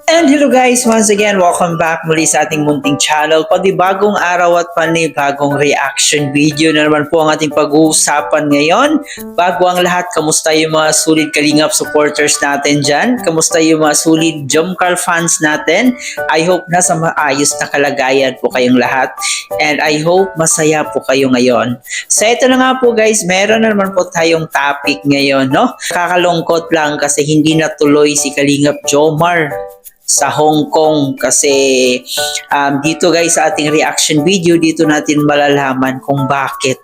And hello guys, once again, welcome back muli sa ating munting channel. Panibagong araw at panibagong reaction video na naman po ang ating pag-uusapan ngayon. Bago ang lahat, kamusta yung mga sulit Kalingap supporters natin dyan? Kamusta yung mga sulit Jomcar fans natin? I hope nasa maayos na kalagayan po kayong lahat. And I hope masaya po kayo ngayon. So ito na nga po guys, meron na naman po tayong topic ngayon, no? Kakalungkot lang kasi hindi natuloy si Kalingap Jomar sa Hong Kong kasi dito guys sa ating reaction video dito natin malalaman kung bakit.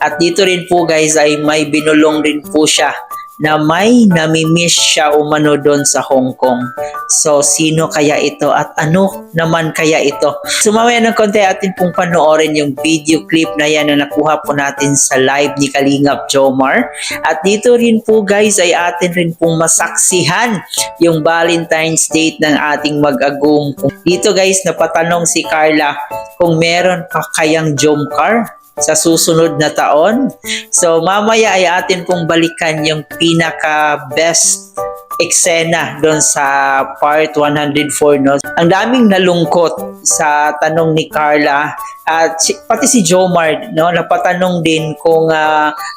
At dito rin po guys ay may binulong rin po siya na may namimiss siya umano doon sa Hong Kong. So, sino kaya ito at ano naman kaya ito? So, mamaya ng konti atin pong panoorin yung video clip na yan na nakuha po natin sa live ni Kalingap Jomar. At dito rin po guys ay atin rin pong masaksihan yung Valentine's Date ng ating mag-agum. Dito guys, napatanong si Carla kung meron pa kayang Jomcar sa susunod na taon. So mamaya ay atin pong balikan yung pinaka best eksena doon sa part 104, no? Ang daming nalungkot sa tanong ni Carla at pati si Jomar, no, napatanong din kung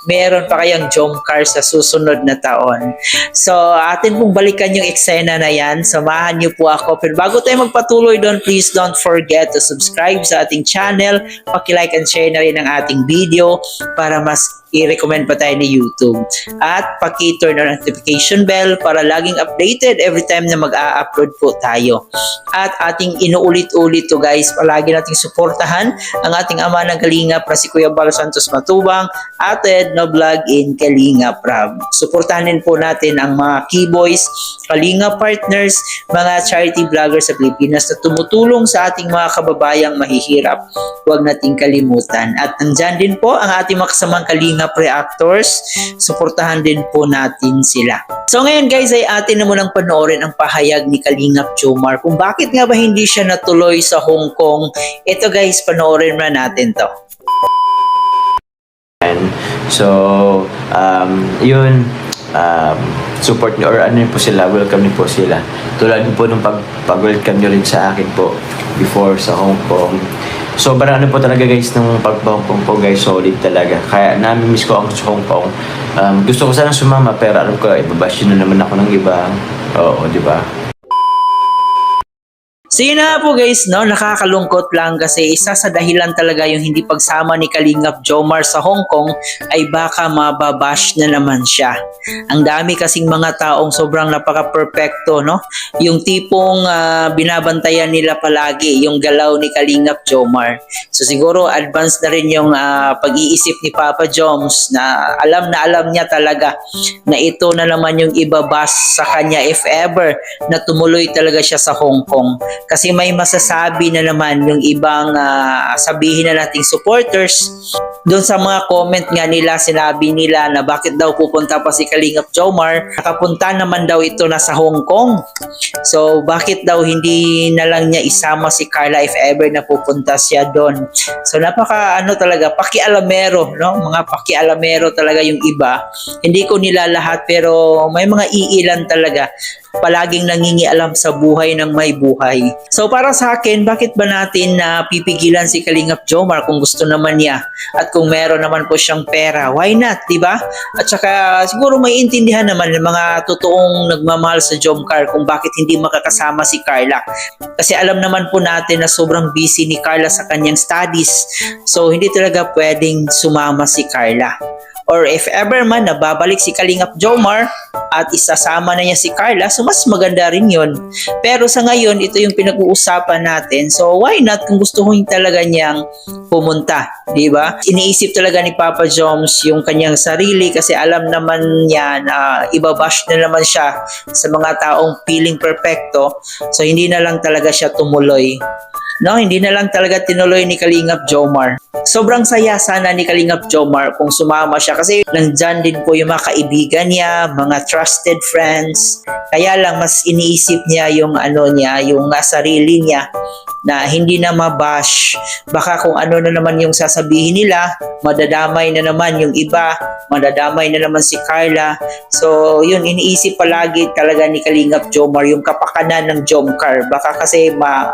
meron pa kayang Jomcar sa susunod na taon. So atin pong balikan yung eksena na yan. Samahan niyo po ako. Pero bago tayo magpatuloy doon, please don't forget to subscribe sa ating channel. Paki-like and share na rin ang ating video para mas i-recommend pa tayo ni YouTube. At paki-turn on notification bell para laging updated every time na mag-a-upload po tayo. At ating inuulit-ulit to guys, palagi nating suportahan ang ating ama ng Kalingap na si Kuya Bal Santos Matubang at Ed no Vlog in Kalingap Rab. Suportahan din po natin ang mga keyboys, Kalingap partners, mga charity vloggers sa Pilipinas na tumutulong sa ating mga kababayang mahihirap. Huwag nating kalimutan. At nandyan din po ang ating mga kasamang Kalingap reactors. Suportahan din po natin sila. So ngayon guys ay atin na munang panoorin ang pahayag ni Kalingap Jomar kung bakit nga ba hindi siya natuloy sa Hong Kong. Ito guys, panoorin na natin to. So, support niyo or ano po sila, welcome niyo po sila. Tulad po nung pag-welcome niyo rin sa akin po before sa Hong Kong. Sobrang ano po talaga guys ng pag-Hong Kong po guys, solid talaga. Kaya nami-miss ko ang Hong Kong. Gusto ko sanang sumama pero alam ko ibabash na naman ako ng iba. Oo, di ba? So yun na po guys, no? Nakakalungkot lang kasi isa sa dahilan talaga yung hindi pagsama ni Kalingap Jomar sa Hong Kong ay baka mababash na naman siya. Ang dami kasing mga taong sobrang napaka-perfecto, no? Yung tipong binabantayan nila palagi yung galaw ni Kalingap Jomar. So siguro advance na rin yung pag-iisip ni Papa Joms na alam niya talaga na ito na naman yung ibabash sa kanya if ever na tumuloy talaga siya sa Hong Kong. Kasi may masasabi na naman yung ibang sabihin na nating supporters. Doon sa mga comment nga nila, sinabi nila na bakit daw pupunta pa si Kalingap Jomar. Nakapunta naman daw ito na sa Hong Kong. So bakit daw hindi na lang niya isama si Carla if ever na pupunta siya doon. So napaka talaga, pakialamero, no? Mga pakialamero talaga yung iba. Hindi ko nila lahat pero may mga iilan talaga palaging nangingialam sa buhay ng may buhay. So para sa akin, bakit ba natin pipigilan si Kalingap Jomar kung gusto naman niya at kung meron naman po siyang pera? Why not, di ba? At saka siguro may intindihan naman ng mga totoong nagmamahal sa Jomcar kung bakit hindi makakasama si Carla. Kasi alam naman po natin na sobrang busy ni Carla sa kanyang studies. So hindi talaga pwedeng sumama si Carla. Or if ever man nababalik si Kalingap Jomar at isasama na niya si Carla, so mas maganda rin yun. Pero sa ngayon, ito yung pinag-uusapan natin. So why not kung gusto ko talaga niyang pumunta, di ba? Iniisip talaga ni Papa Joms yung kanyang sarili kasi alam naman niya na ibabash na naman siya sa mga taong feeling perfecto. So hindi na lang talaga siya tumuloy. No, hindi na lang talaga tinuloy ni Kalingap Jomar. Sobrang saya sana ni Kalingap Jomar kung sumama siya kasi nandyan din po yung mga kaibigan niya, mga trusted friends. Kaya lang mas iniisip niya yung yung sarili niya na hindi na mabash. Baka kung ano na naman yung sasabihin nila, madadamay na naman yung iba, madadamay na naman si Carla. So yun, iniisip palagi talaga ni Kalingap Jomar yung kapakanan ng Jomcar. Baka kasi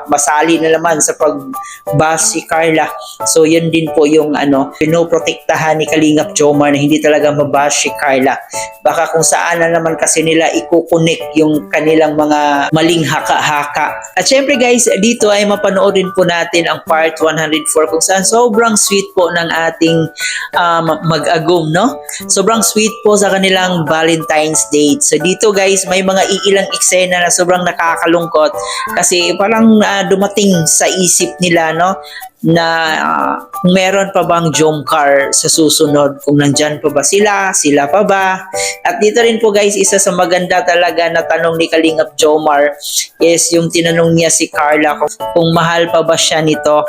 masali na naman sa pag-bash si Carla. So yun din po yung pinoprotektahan ni Kalingap Jomar na hindi talaga mabash si Carla. Baka kung saan na naman kasi nila ikukunik yung kanilang mga maling haka-haka. At syempre guys, dito ay mapanoorin po natin ang part 104 kung saan sobrang sweet po ng ating mag-agum, no? Sobrang sweet po sa kanilang Valentine's date. So dito guys, may mga iilang eksena na sobrang nakakalungkot kasi parang dumating sa isip nila, no? Na meron pa bang Jomcar sa susunod, kung nandyan pa ba sila pa ba. At dito rin po guys, isa sa maganda talaga na tanong ni Kalingap Jomar is yung tinanong niya si Carla kung mahal pa ba siya nito.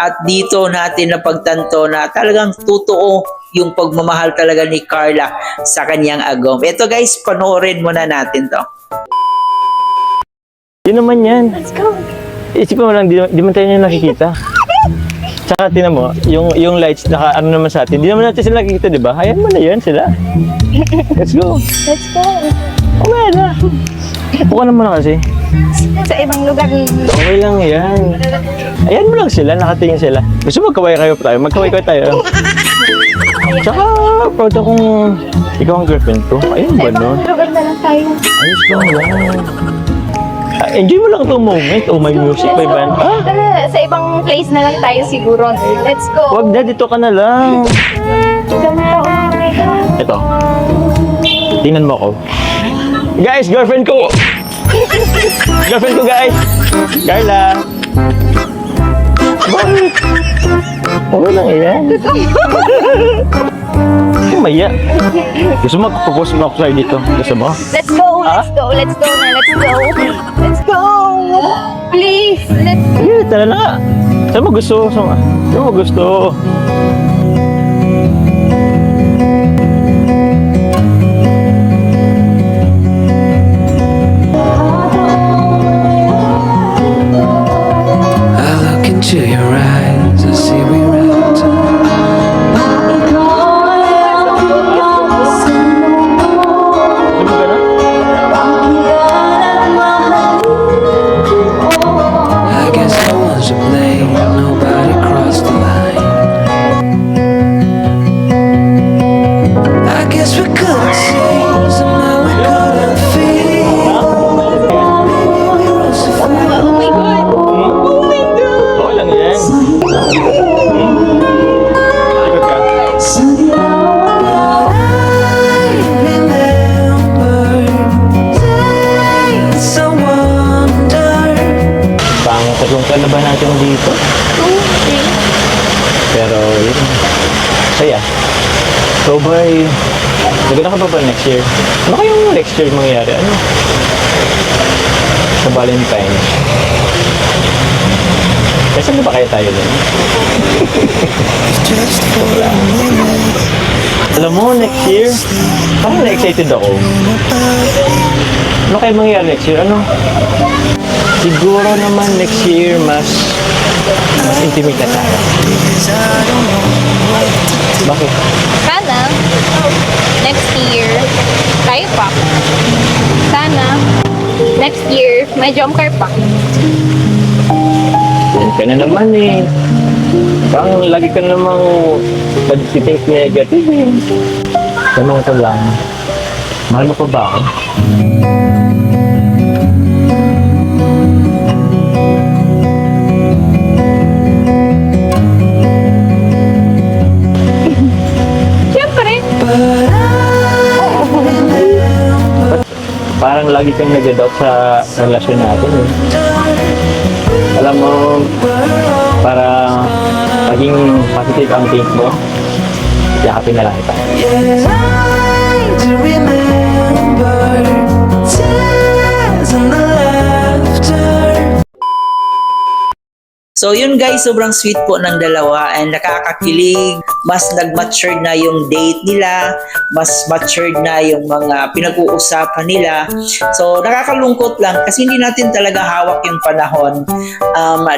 At dito natin napagtanto na talagang totoo yung pagmamahal talaga ni Carla sa kanyang agom. Ito guys, panoorin muna natin to. Yun naman yan. Let's go. Isipin mo lang, di man tayo niya nakikita. Tsaka tinan mo, yung lights, naman sa atin. Di naman natin sila nakikita, di ba? Hayaan mo na yan sila. Let's go. Let's go. Okay na. Buka naman na kasi. Sa ibang lugar. Okay lang yan. Ayan mo lang sila, nakatingin sila. Gusto magkaway kayo tayo? Magkaway kayo tayo. Tsaka, proud akong ikaw ang girlfriend ko. Ayun ba no? Lugar na lang tayo. Ayos lang yan. Enjoy mo lang itong moment. Oh, may music, may band. Tara, sa ibang place na lang tayo siguro. Let's go. Wag na, dito ka na lang. Tara. Ito. Tingnan mo ako. Guys, girlfriend ko! Girlfriend ko, guys! Carla! Bakit? Okay lang yan. Maya. Gusto mo mag-propose mo ako sa'yo dito? Gusto mo? Let's go. Let's go. Let's go na. Let's go. Let's go. Please. Let's go. Sige, tara na nga. Saan mo gusto? Saan mo gusto? I look into your eyes, I see we right. Gusto mo gano'n? I guess no one's to blame, nobody crossed the line. I guess we couldn't see, somehow we couldn't feel. Maybe we were so far. Oh my God. Oh my God. Okay lang yan. Ikot ka. Pang-tatlong ka na ba natin dito? Pero yun, saya. So by, naganda ka pa ba next year? Ano kayong next year mangyayari? Ano? Sa Valentine. Kasi ano ba kaya tayo din? Alam mo, next year, parang na-excited ako. Ano kaya mangyayari next year? Ano? Siguro naman next year, mas intimate na tayo. Bakit? Sana, next year, tayo pa. Sana, next year, may Jomcar pa. Yan ka na naman eh. Parang lagi ka namang pag-think negative eh. Tanong ko lang, mahal mo pa ba ako? Siyempre. Parang lagi kang nag-doubt sa relasyon natin eh. Alam mo, para maging positive ang think mo, yakapin na lang kita. To remember tears and the laughter. So yun guys, sobrang sweet po ng dalawa and nakakakilig. Mas nag-mature na yung date nila, mas matured na yung mga pinag-uusapan nila. So nakakalungkot lang kasi hindi natin talaga hawak yung panahon.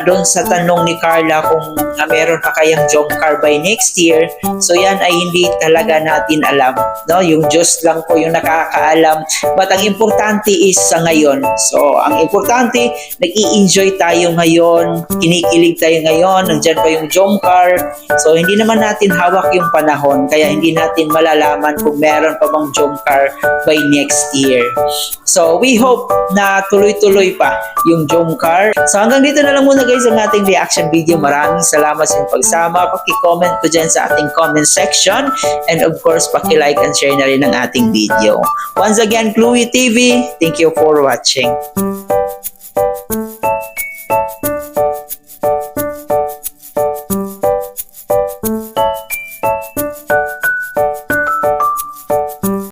Doon sa tanong ni Carla kung meron pa kayang job car by next year, so yan ay hindi talaga natin alam. No? Yung Diyos lang po yung nakakaalam. But ang importante is sa ngayon. So ang importante, nag-i-enjoy tayo ngayon, kinikilig tayo ngayon, nandyan pa yung job car. So hindi naman natin hawak yung panahon, kaya hindi natin malalaman kung meron pa bang job car by next year. So we hope na tuloy-tuloy pa yung job car. So hanggang dito na lang muna guys ang ating reaction video. Maraming salamat sa inyong pagsama. Paki-comment po dyan sa ating comment section. And of course, paki-like and share na rin ang ating video. Once again, Chloe TV, thank you for watching.